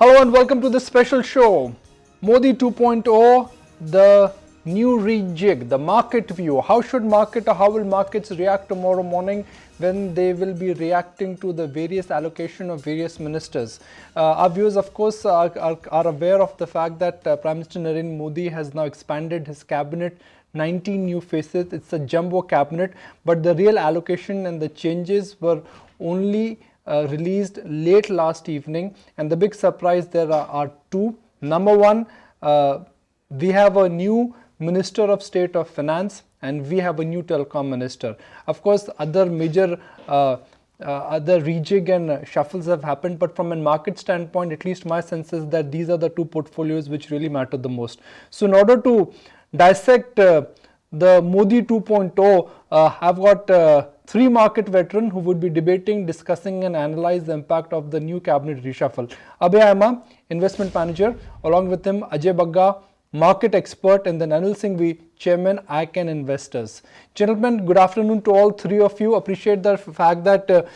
Hello and welcome to this special show. Modi 2.0, the new rejig, the market view. How should market or how will markets react tomorrow morning when they will be reacting to the various allocation of various ministers? Our viewers, of course, are aware of the fact that Prime Minister Narendra Modi has now expanded his cabinet. 19 new faces. It's a jumbo cabinet, but the real allocation and the changes were only released late last evening, and the big surprise there are two. Number one, we have a new Minister of State of Finance and we have a new Telecom Minister. Of course, other major other rejig and shuffles have happened, but from a market standpoint, at least my sense is that these are the two portfolios which really matter the most. So in order to dissect the Modi 2.0, I've got three market veterans who would be debating, discussing and analyze the impact of the new cabinet reshuffle. Abhay Aima, investment manager, along with him Ajay Bagga, market expert, and then Anil Singhvi, chairman, Ican Investors. Gentlemen, good afternoon to all three of you. Appreciate the fact that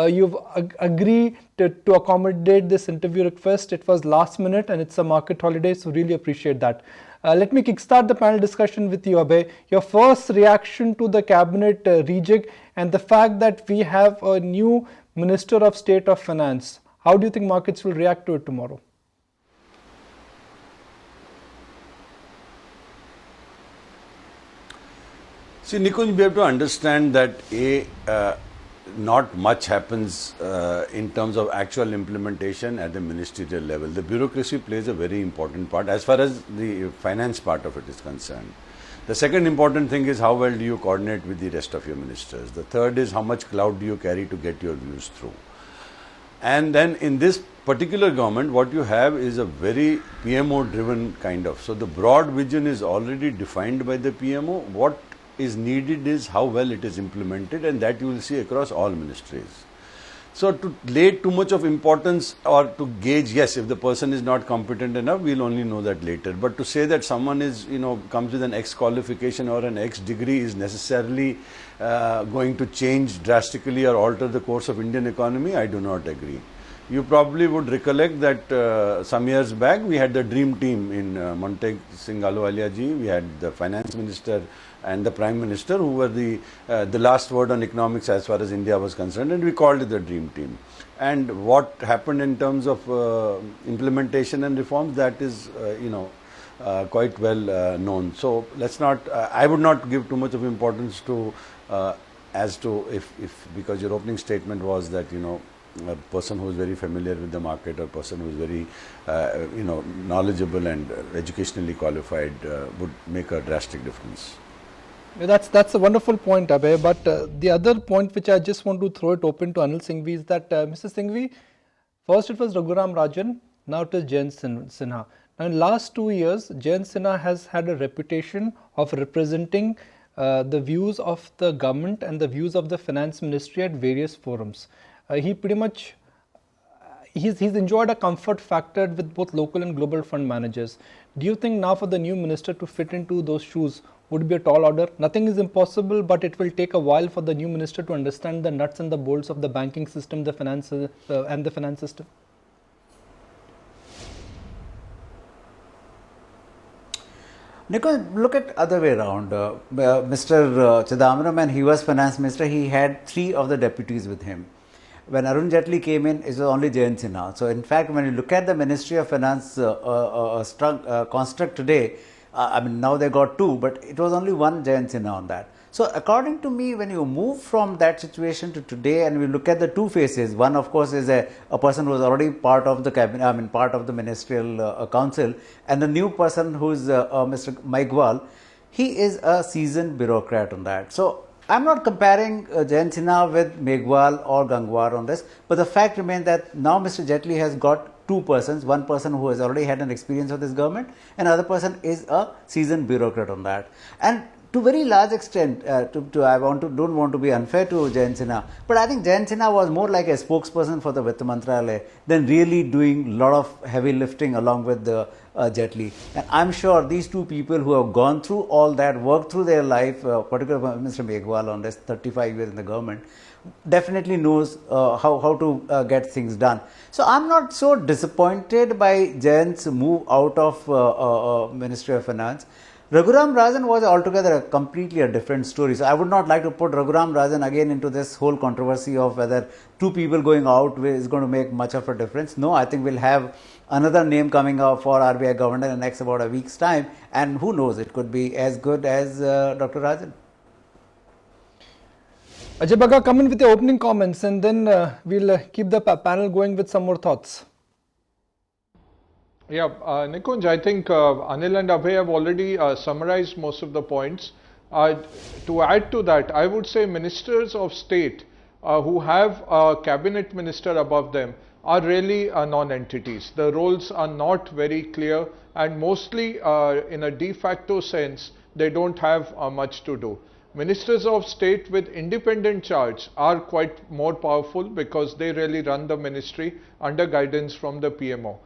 you've agreed to accommodate this interview request. It was last minute and it's a market holiday, so really appreciate that. Let me kickstart the panel discussion with you, Abhay. Your first reaction to the cabinet rejig and the fact that we have a new Minister of State of Finance. How do you think markets will react to it tomorrow? See, Nikunj, we have to understand that not much happens in terms of actual implementation at the ministerial level. The bureaucracy plays a very important part as far as the finance part of it is concerned. The second important thing is how well do you coordinate with the rest of your ministers. The third is how much clout do you carry to get your views through. And then in this particular government, what you have is a very PMO driven kind of. So the broad vision is already defined by the PMO. What is needed is how well it is implemented, and that you will see across all ministries. So to lay too much of importance or to gauge, yes, if the person is not competent enough, we'll only know that later. But to say that someone is, comes with an X qualification or an X degree is necessarily going to change drastically or alter the course of Indian economy, I do not agree. You probably would recollect that some years back we had the dream team in Monteg Singh Ahluwalia ji, we had the finance minister and the prime minister who were the last word on economics as far as India was concerned, and we called it the dream team. And what happened in terms of implementation and reforms, that is quite well known. So let's not, I would not give too much of importance to as to if because your opening statement was that a person who is very familiar with the market or person who is very knowledgeable and educationally qualified would make a drastic difference. That's a wonderful point, Abhay. But the other point which I just want to throw it open to Anil Singhvi is that Mr. Singhvi, first it was Raghuram Rajan, now it is Jayant Sinha. Now in last 2 years, Jayant Sinha has had a reputation of representing the views of the government and the views of the finance ministry at various forums. He pretty much he's enjoyed a comfort factor with both local and global fund managers. Do you think now for the new minister to fit into those shoes would be a tall order? Nothing is impossible, but it will take a while for the new minister to understand the nuts and the bolts of the banking system, the finance and the finance system. Nikunj, look at other way around. Mr. Chidambaram, when he was finance minister, he had 3 of the deputies with him. When Arun Jaitley came in, it was only Jayant Sinha. So in fact, when you look at the Ministry of Finance construct today, I mean now they got 2, but it was only one Jayant Sinha on that. So according to me, when you move from that situation to today and we look at the 2 faces, one of course is a person who is already part of the cabinet, I mean part of the ministerial council, and the new person who is Mr. Maigwal, he is a seasoned bureaucrat on that. So I'm not comparing Jayant Sinha with Maigwal or Gangwar on this, but the fact remains that now Mr. Jaitley has got 2 persons, one person who has already had an experience of this government, and another person is a seasoned bureaucrat on that. And to very large extent, I don't want to be unfair to Jayant Sinha, but I think Jayant Sinha was more like a spokesperson for the Vitt Mantralaya than really doing a lot of heavy lifting along with the Jaitley. And I'm sure these 2 people who have gone through all that, worked through their life, particularly Mr. Maigwal on this 35 years in the government, definitely knows how to get things done. So I'm not so disappointed by Jayant's move out of Ministry of Finance. Raghuram Rajan was altogether completely a different story. So I would not like to put Raghuram Rajan again into this whole controversy of whether two people going out is going to make much of a difference. No, I think we'll have another name coming out for RBI governor in next about a week's time, and who knows, it could be as good as Dr. Rajan. Ajay Bagga, come in with your opening comments, and then we'll keep the panel going with some more thoughts. Yeah, Nikunj, I think Anil and Abhay have already summarized most of the points. To add to that, I would say ministers of state who have a cabinet minister above them are really non-entities. The roles are not very clear, and mostly in a de facto sense, they don't have much to do. Ministers of state with independent charge are quite more powerful because they really run the ministry under guidance from the PMO.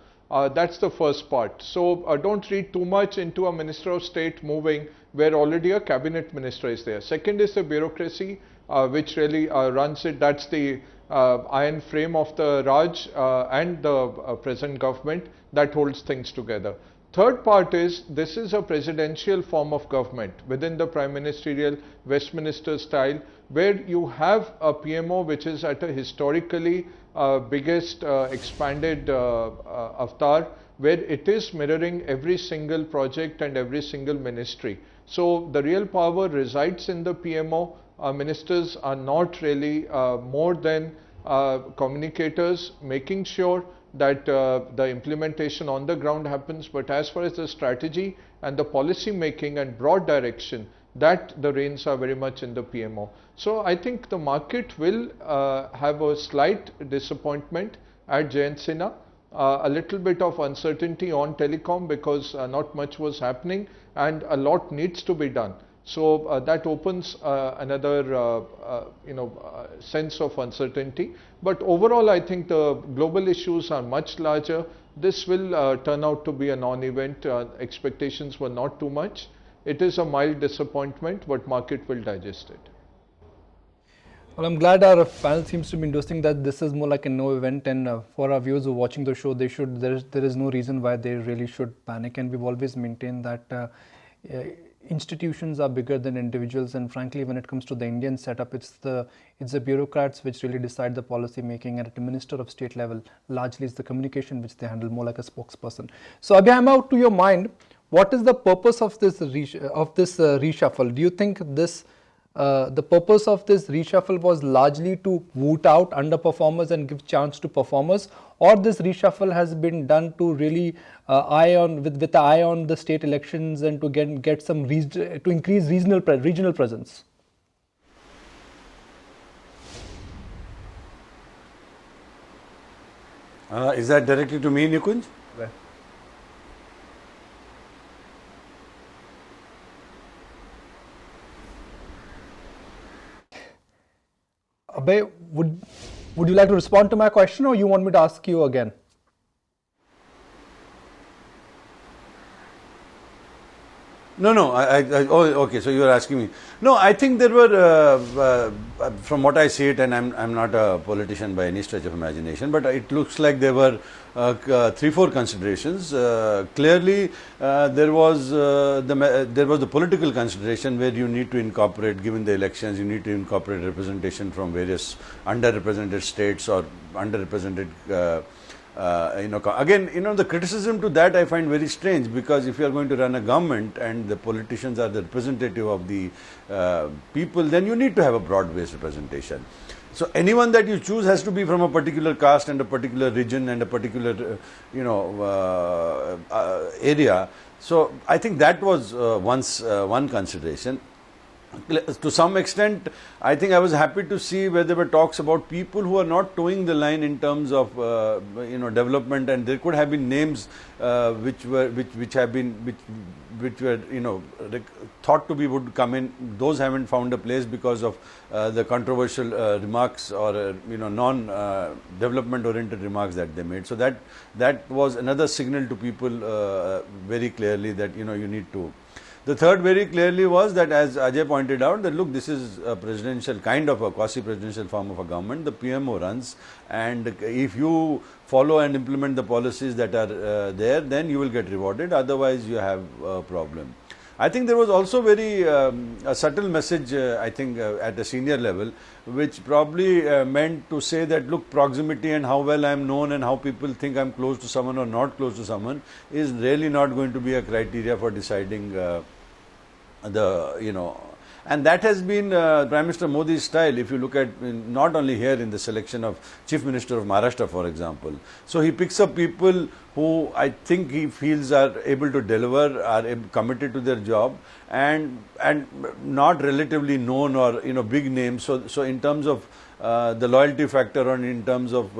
That's the first part. So don't read too much into a minister of state moving where already a cabinet minister is there. Second is the bureaucracy which really runs it. That's the iron frame of the Raj and the present government that holds things together. Third part is, this is a presidential form of government within the prime ministerial Westminster style, where you have a PMO which is at a historically biggest expanded avatar, where it is mirroring every single project and every single ministry. So the real power resides in the PMO. Ministers are not really more than communicators, making sure that the implementation on the ground happens, but as far as the strategy and the policy making and broad direction, that the reins are very much in the PMO. So I think the market will have a slight disappointment at Jayant Sinha, a little bit of uncertainty on telecom because not much was happening and a lot needs to be done. So that opens another sense of uncertainty. But overall, I think the global issues are much larger. This will turn out to be a non-event. Expectations were not too much. It is a mild disappointment, but market will digest it. Well, I'm glad our panel seems to be endorsing that this is more like a no event, and for our viewers who are watching the show, there is no reason why they really should panic, and we've always maintained that institutions are bigger than individuals, and frankly, when it comes to the Indian setup, it's the bureaucrats which really decide the policy making, and at the minister of state level, largely it's the communication which they handle more like a spokesperson. So, Abhay Aima, to your mind, what is the purpose of this reshuffle? Do you think this the purpose of this reshuffle was largely to root out underperformers and give chance to performers, or this reshuffle has been done to really with the eye on the state elections and to get some to increase regional presence? Is that directly to me, Nikunj? Well, Abhay, would you like to respond to my question, or you want me to ask you again? No. Okay. So you are asking me. No, I think there were, from what I see it, and I'm not a politician by any stretch of imagination, but it looks like there were 3-4 considerations. Clearly, there was the political consideration where you need to incorporate, given the elections, you need to incorporate representation from various underrepresented states or underrepresented. Again, the criticism to that I find very strange, because if you are going to run a government and the politicians are the representative of the people, then you need to have a broad-based representation. So anyone that you choose has to be from a particular caste and a particular region and a particular, area. So I think that was one consideration. To some extent, I think I was happy to see where there were talks about people who are not towing the line in terms of development, and there could have been names which were thought to be would come in. Those haven't found a place because of the controversial remarks or non-development oriented remarks that they made. So that was another signal to people very clearly that you need to. The third very clearly was that, as Ajay pointed out, that look, this is a presidential, kind of a quasi-presidential form of a government. The PMO runs, and if you follow and implement the policies that are there, then you will get rewarded. Otherwise, you have a problem. I think there was also very a subtle message, I think, at a senior level, which probably meant to say that, look, proximity and how well I am known and how people think I am close to someone or not close to someone is really not going to be a criteria for deciding and that has been Prime Minister Modi's style. If you look at not only here in the selection of Chief Minister of Maharashtra, for example. So he picks up people who I think he feels are able to deliver, are committed to their job, and not relatively known or big names. So in terms of the loyalty factor, and in terms of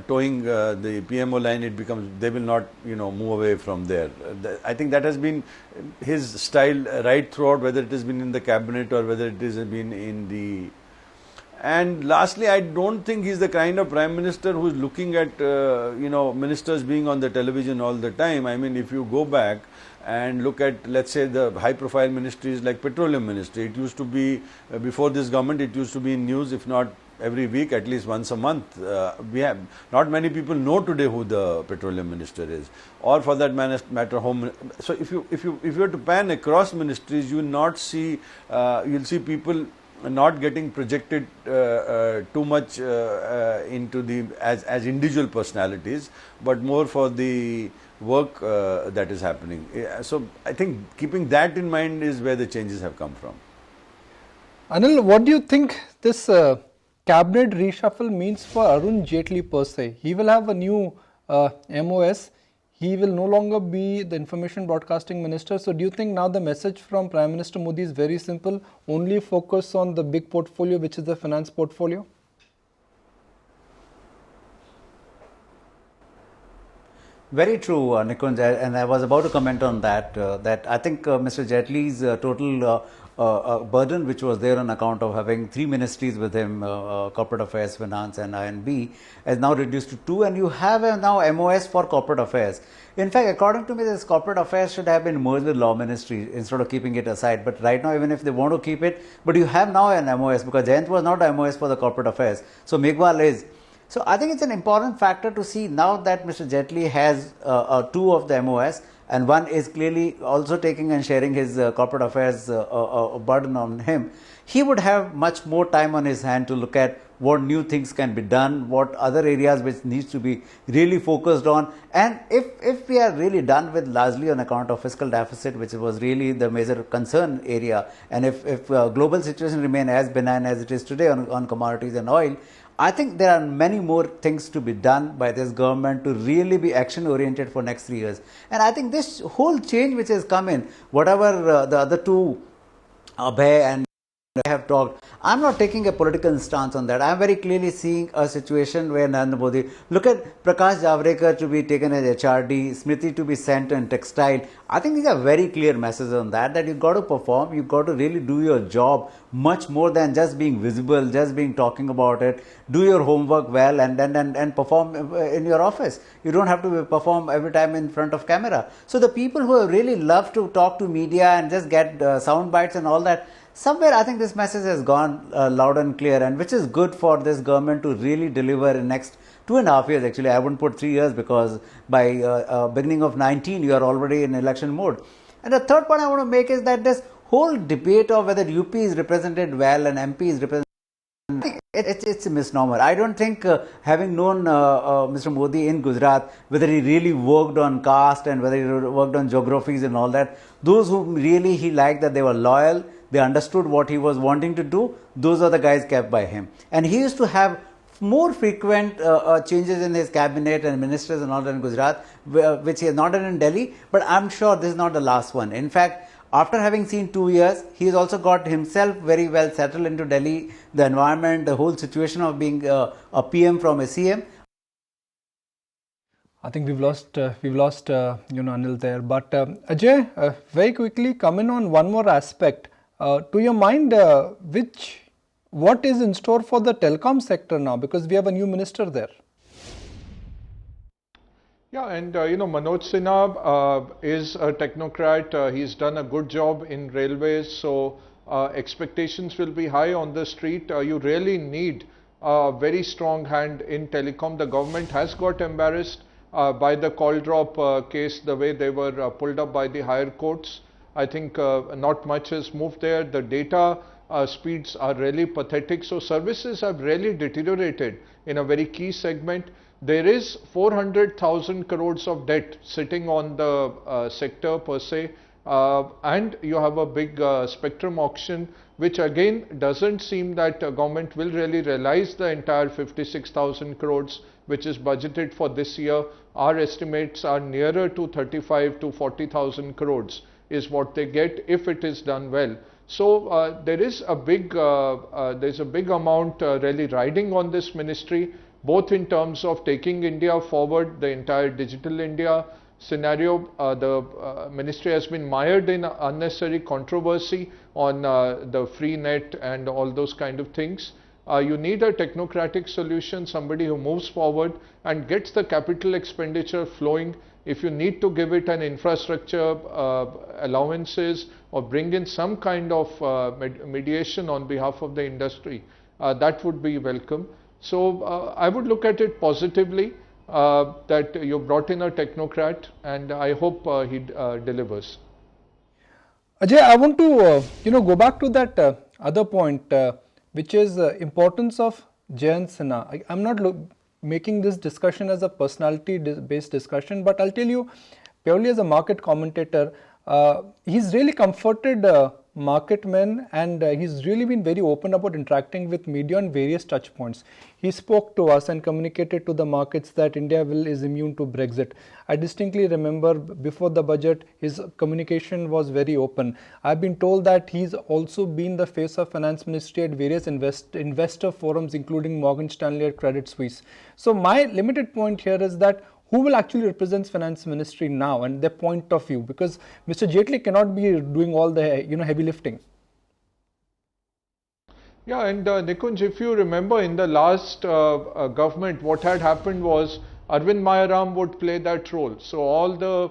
towing the PMO line, it becomes they will not move away from there. I think that has been his style right throughout, whether it has been in the cabinet or whether it has been in the. And lastly, I don't think he's the kind of Prime Minister who is looking at ministers being on the television all the time. I mean, if you go back and look at, let's say, the high-profile ministries like Petroleum Ministry, it used to be before this government. It used to be in news, if not every week, at least once a month. We have not many people know today who the Petroleum Minister is, or for that matter, Home. So if you were to pan across ministries, you will not see. You'll see people not getting projected too much into the as individual personalities, but more for the work that is happening. So I think keeping that in mind is where the changes have come from. Anil, what do you think this cabinet reshuffle means for Arun Jaitley per se? He will have a new MOS. He will no longer be the information broadcasting minister. So do you think now the message from Prime Minister Modi is very simple, only focus on the big portfolio, which is the finance portfolio? Very true, Nikunj, and I was about to comment on that, that I think Mr. Jaitley's total burden, which was there on account of having 3 ministries with him, corporate affairs, finance and INB, is now reduced to 2, and you have now MOS for corporate affairs. In fact, according to me, this corporate affairs should have been merged with law ministry instead of keeping it aside. But right now, even if they want to keep it, but you have now an MOS, because Jayant was not a MOS for the corporate affairs. So Meghwal is. So I think it's an important factor to see now that Mr. Jaitley has 2 of the MOS, and one is clearly also taking and sharing his corporate affairs burden on him. He would have much more time on his hand to look at what new things can be done, what other areas which needs to be really focused on. And if we are really done with largely on account of fiscal deficit, which was really the major concern area, and if global situation remain as benign as it is today on commodities and oil, I think there are many more things to be done by this government to really be action oriented for next 3 years. And I think this whole change which has come in, whatever the other two, Abhay and I have talked, I'm not taking a political stance on that. I'm very clearly seeing a situation where Narendra Modi, look at Prakash Javadekar to be taken as HRD, Smriti to be sent in textile. I think these are very clear messages on that you've got to perform, you've got to really do your job much more than just being visible, just being talking about it. Do your homework well and perform in your office. You don't have to perform every time in front of camera. So the people who really love to talk to media and just get sound bites and all that, somewhere I think this message has gone loud and clear, and which is good for this government to really deliver in next 2.5 years. Actually, I wouldn't put 3 years, because by beginning of 19 you are already in election mode. And the third point I want to make is that this whole debate of whether UP is represented well and MP is represented, it's a misnomer. I don't think having known Mr. Modi in Gujarat, whether he really worked on caste and whether he worked on geographies and all that, those who really he liked, that they were loyal, they understood what he was wanting to do, those are the guys kept by him. And he used to have more frequent changes in his cabinet and ministers and all that in Gujarat, which he has not done in Delhi, but I'm sure this is not the last one. In fact, after having seen 2 years, he has also got himself very well settled into Delhi, the environment, the whole situation of being a PM from a CM. I think we've lost Anil there. But Ajay, very quickly come in on one more aspect. To your mind, what is in store for the telecom sector now? Because we have a new minister there. Yeah, and Manoj Sinha is a technocrat. He's done a good job in railways, so expectations will be high on the street. You really need a very strong hand in telecom. The government has got embarrassed by the call drop case, the way they were pulled up by the higher courts. I think not much has moved there. The data speeds are really pathetic. So services have really deteriorated in a very key segment. There is 400,000 crores of debt sitting on the sector per se, and you have a big spectrum auction, which again doesn't seem that government will really realize the entire 56,000 crores which is budgeted for this year. Our estimates are nearer to 35 to 40,000 crores is what they get if it is done well. So there is a big amount really riding on this ministry, both in terms of taking India forward, the entire digital India scenario. The ministry has been mired in unnecessary controversy on the free net and all those kind of things. You need a technocratic solution, somebody who moves forward and gets the capital expenditure flowing. If you need to give it an infrastructure allowances or bring in some kind of mediation on behalf of the industry, that would be welcome. So I would look at it positively that you brought in a technocrat, and I hope he delivers. Ajay, I want to go back to that other point, which is importance of Jayant Sinha. I'm not making this discussion as a personality-based discussion, but I'll tell you, purely as a market commentator, he's really comforted market men, and he's really been very open about interacting with media on various touch points. He spoke to us and communicated to the markets that India is immune to Brexit. I distinctly remember before the budget, his communication was very open. I've been told that he's also been the face of finance ministry at various investor forums, including Morgan Stanley and Credit Suisse. So my limited point here is that who will actually represent finance ministry now and their point of view, because Mr. Jaitley cannot be doing all the heavy lifting. Yeah, and Nikunj, if you remember in the last government, what had happened was Arvind Mayaram would play that role. So all the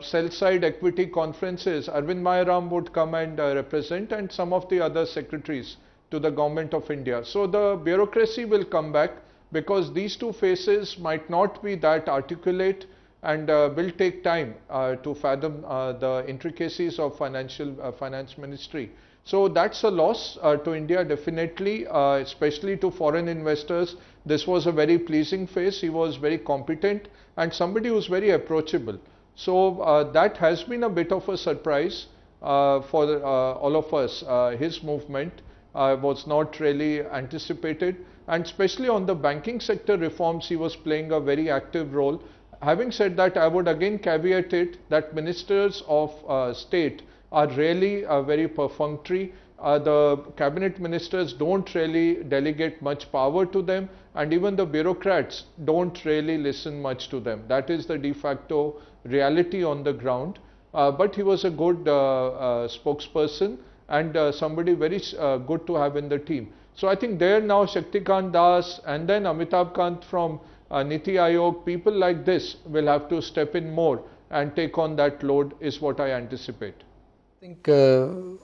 sell-side equity conferences, Arvind Mayaram would come and represent, and some of the other secretaries to the government of India. So the bureaucracy will come back, because these two faces might not be that articulate and will take time to fathom the intricacies of finance ministry. So that's a loss to India definitely, especially to foreign investors. This was a very pleasing face. He was very competent and somebody who's very approachable. So that has been a bit of a surprise for all of us. His movement was not really anticipated, and especially on the banking sector reforms, he was playing a very active role. Having said that, I would again caveat it that ministers of state are really very perfunctory. The cabinet ministers don't really delegate much power to them, and even the bureaucrats don't really listen much to them. That is the de facto reality on the ground. But he was a good spokesperson and somebody very good to have in the team. So I think there now Shaktikant Das and then Amitabh Kant from Niti Aayog, people like this will have to step in more and take on that load is what I anticipate. I think,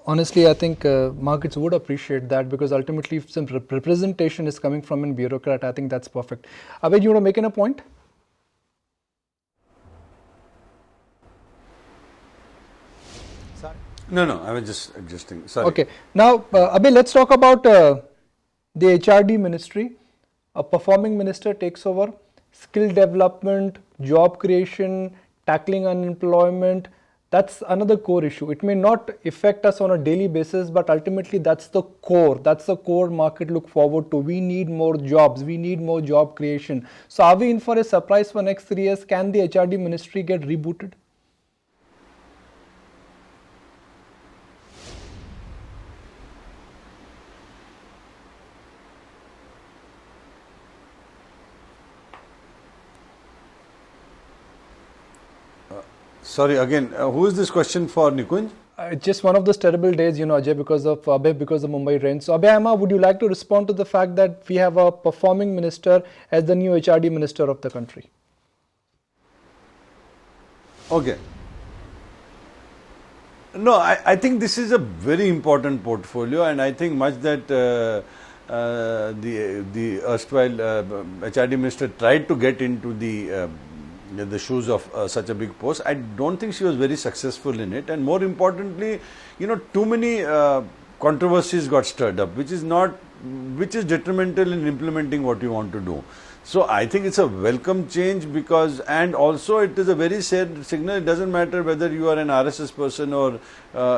honestly, I think markets would appreciate that, because ultimately if some representation is coming from a bureaucrat, I think that's perfect. Abhay, you want to make a point? Sorry? No, I was just adjusting. Sorry. Okay. Now, Abhay, let's talk about the HRD ministry. A performing minister takes over. Skill development, job creation, tackling unemployment. That's another core issue. It may not affect us on a daily basis, but ultimately that's the core. That's the core market look forward to. We need more jobs. We need more job creation. So are we in for a surprise for next 3 years? Can the HRD ministry get rebooted? Sorry, again, who is this question for, Nikunj? Just one of those terrible days, Ajay, because of Mumbai rain. So, Abhay Aima, would you like to respond to the fact that we have a performing minister as the new HRD minister of the country? Okay. No, I think this is a very important portfolio, and I think much that the erstwhile HRD minister tried to get into the shoes of such a big post. I don't think she was very successful in it, and more importantly, too many controversies got stirred up, which is detrimental in implementing what you want to do. So I think it's a welcome change because, and also it is a very sad signal. It doesn't matter whether you are an RSS person or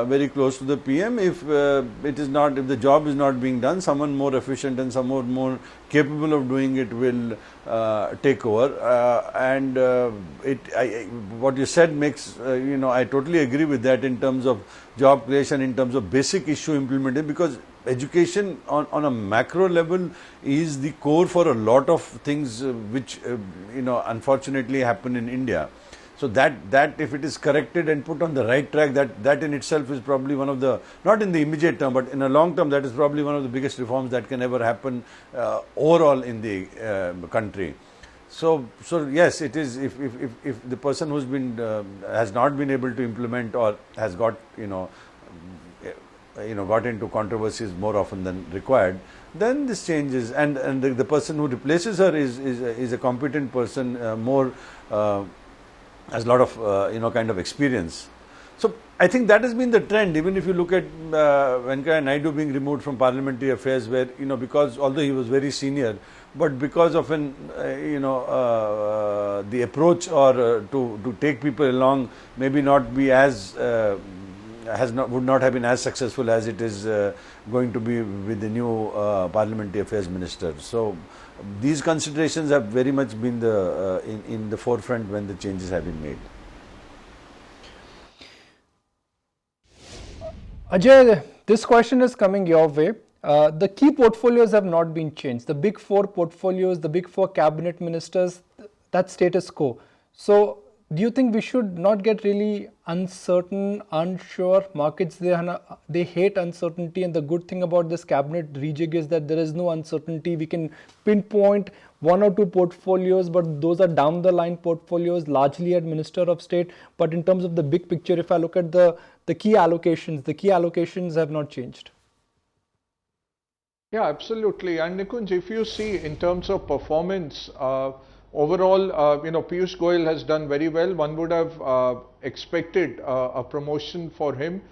very close to the PM. If if the job is not being done, someone more efficient and someone more capable of doing it will take over. What you said makes I totally agree with that in terms of job creation, in terms of basic issue implemented, because education on a macro level is the core for a lot of things which unfortunately happen in India. So that if it is corrected and put on the right track, that in itself is probably one of the, not in the immediate term, but in a long term, that is probably one of the biggest reforms that can ever happen overall in the country. So yes, it is. If the person who's been has not been able to implement or has got got into controversies more often than required, then this changes, and the person who replaces her is a competent person, has a lot of kind of experience. So I think that has been the trend. Even if you look at Venkaiah Naidu being removed from parliamentary affairs, where because although he was very senior, but because of the approach or to take people along, maybe not be as would not have been as successful as it is going to be with the new parliamentary affairs minister. So these considerations have very much been in the forefront when the changes have been made. Ajay, this question is coming your way. The key portfolios have not been changed. The big four portfolios, the big four cabinet ministers, that's status quo. So do you think we should not get really uncertain, unsure? Markets, they hate uncertainty, and the good thing about this cabinet rejig is that there is no uncertainty. We can pinpoint one or two portfolios, but those are down the line portfolios, largely at Minister of State. But in terms of the big picture, if I look at the key allocations have not changed. Yeah, absolutely. And Nikunj, if you see in terms of performance, overall, Piyush Goyal has done very well. One would have expected a promotion for him,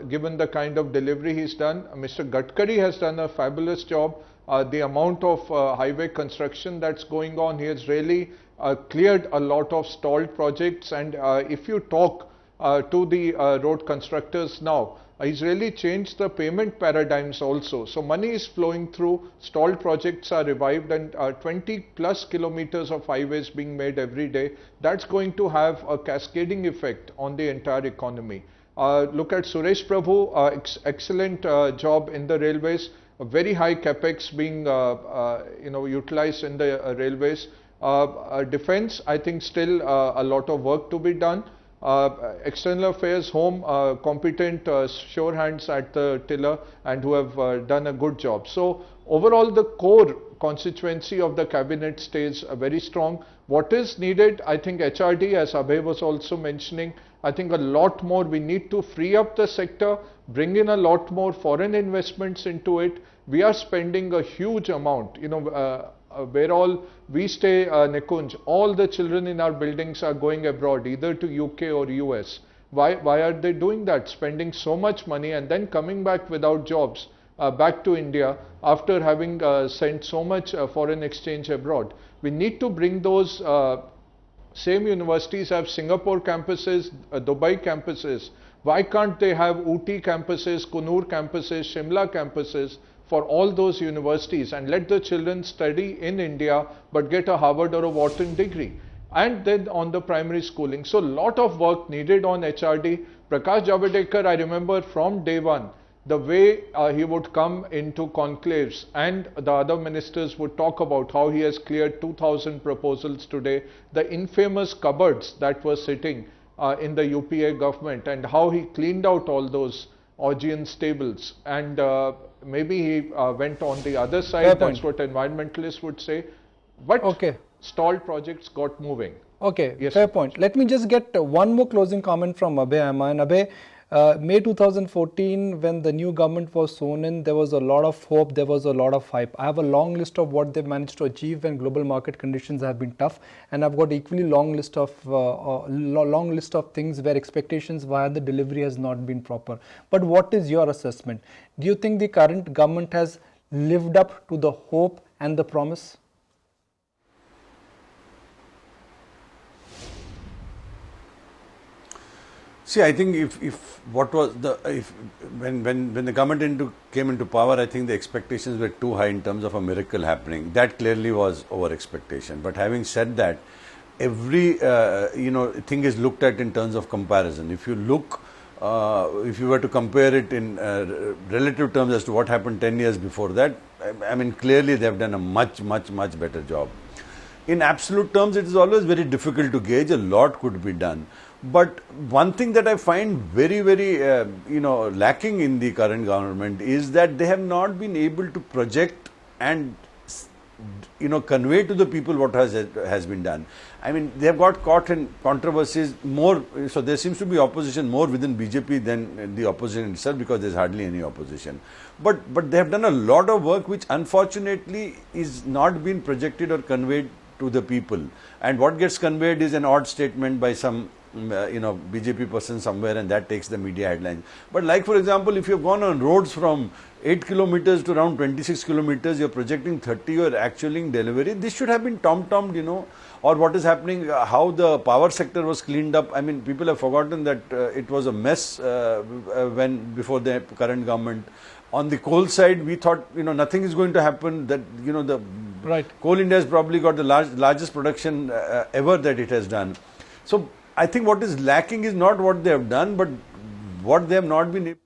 given the kind of delivery he's done. Mr. Gadkari has done a fabulous job. The amount of highway construction that's going on, he has really cleared a lot of stalled projects. And if you talk to the road constructors now, he's really changed the payment paradigms also. So money is flowing through, stalled projects are revived, and 20 plus kilometers of highways being made every day. That's going to have a cascading effect on the entire economy. Look at Suresh Prabhu, excellent job in the railways, a very high capex being utilized in the railways. Defense, I think still a lot of work to be done. External affairs, home, competent, sure hands at the tiller, and who have done a good job. So overall, the core constituency of the cabinet stays very strong. What is needed, I think HRD, as Abhay was also mentioning, I think a lot more. We need to free up the sector, bring in a lot more foreign investments into it. We are spending a huge amount, where all we stay, Nikunj, all the children in our buildings are going abroad, either to UK or US. Why are they doing that? Spending so much money and then coming back without jobs, back to India after having sent so much foreign exchange abroad. We need to bring those same universities have Singapore campuses, Dubai campuses. Why can't they have Ooty campuses, Kunur campuses, Shimla campuses for all those universities, and let the children study in India but get a Harvard or a Wharton degree? And then on the primary schooling. So lot of work needed on HRD. Prakash Javadekar, I remember from day one, the way he would come into conclaves and the other ministers would talk about how he has cleared 2,000 proposals today, the infamous cupboards that were sitting in the UPA government, and how he cleaned out all those Augean stables, and maybe he went on the other side. That's what environmentalists would say. But stalled projects got moving. Okay, Yes, fair sir. point. Let me just get one more closing comment from Abhay Aima. And Abhay, May 2014, when the new government was sworn in, there was a lot of hope, there was a lot of hype. I have a long list of what they've managed to achieve when global market conditions have been tough, and I've got equally long list of things where expectations via the delivery has not been proper. But what is your assessment? Do you think the current government has lived up to the hope and the promise? See, I think if what was the if when the government came into power, I think the expectations were too high in terms of a miracle happening. That clearly was over expectation. But having said that, every thing is looked at in terms of comparison. If you look, if you were to compare it in relative terms as to what happened 10 years before that, I mean clearly they have done a much better job. In absolute terms, it is always very difficult to gauge. A lot could be done. But one thing that I find very lacking in the current government is that they have not been able to project and convey to the people what has been done. I mean, they have got caught in controversies more. So there seems to be opposition more within BJP than the opposition itself, because there is hardly any opposition. But they have done a lot of work which unfortunately is not being projected or conveyed to the people. And what gets conveyed is an odd statement by some BJP person somewhere, and that takes the media headlines. But like, for example, if you've gone on roads from 8 kilometers to around 26 kilometers, you're projecting 30, you're actually delivery. This should have been tom-tommed, or what is happening, how the power sector was cleaned up. I mean, people have forgotten that it was a mess before the current government. On the coal side, we thought, nothing is going to happen, that, the Right. Coal India has probably got the largest production ever that it has done. So I think what is lacking is not what they have done, but what they have not been able.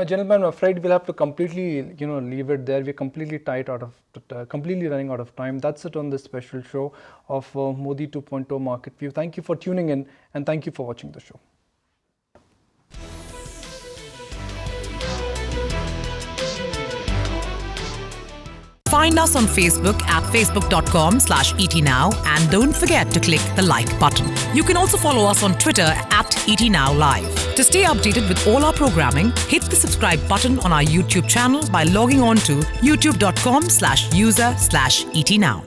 Gentlemen, I'm afraid we'll have to completely, leave it there. We're completely completely running out of time. That's it on this special show of Modi 2.0 Market View. Thank you for tuning in, and thank you for watching the show. Find us on Facebook at facebook.com/ETNow, and don't forget to click the like button. You can also follow us on Twitter at ETNowLive. To stay updated with all our programming, hit the subscribe button on our YouTube channel by logging on to youtube.com/user/ETNow.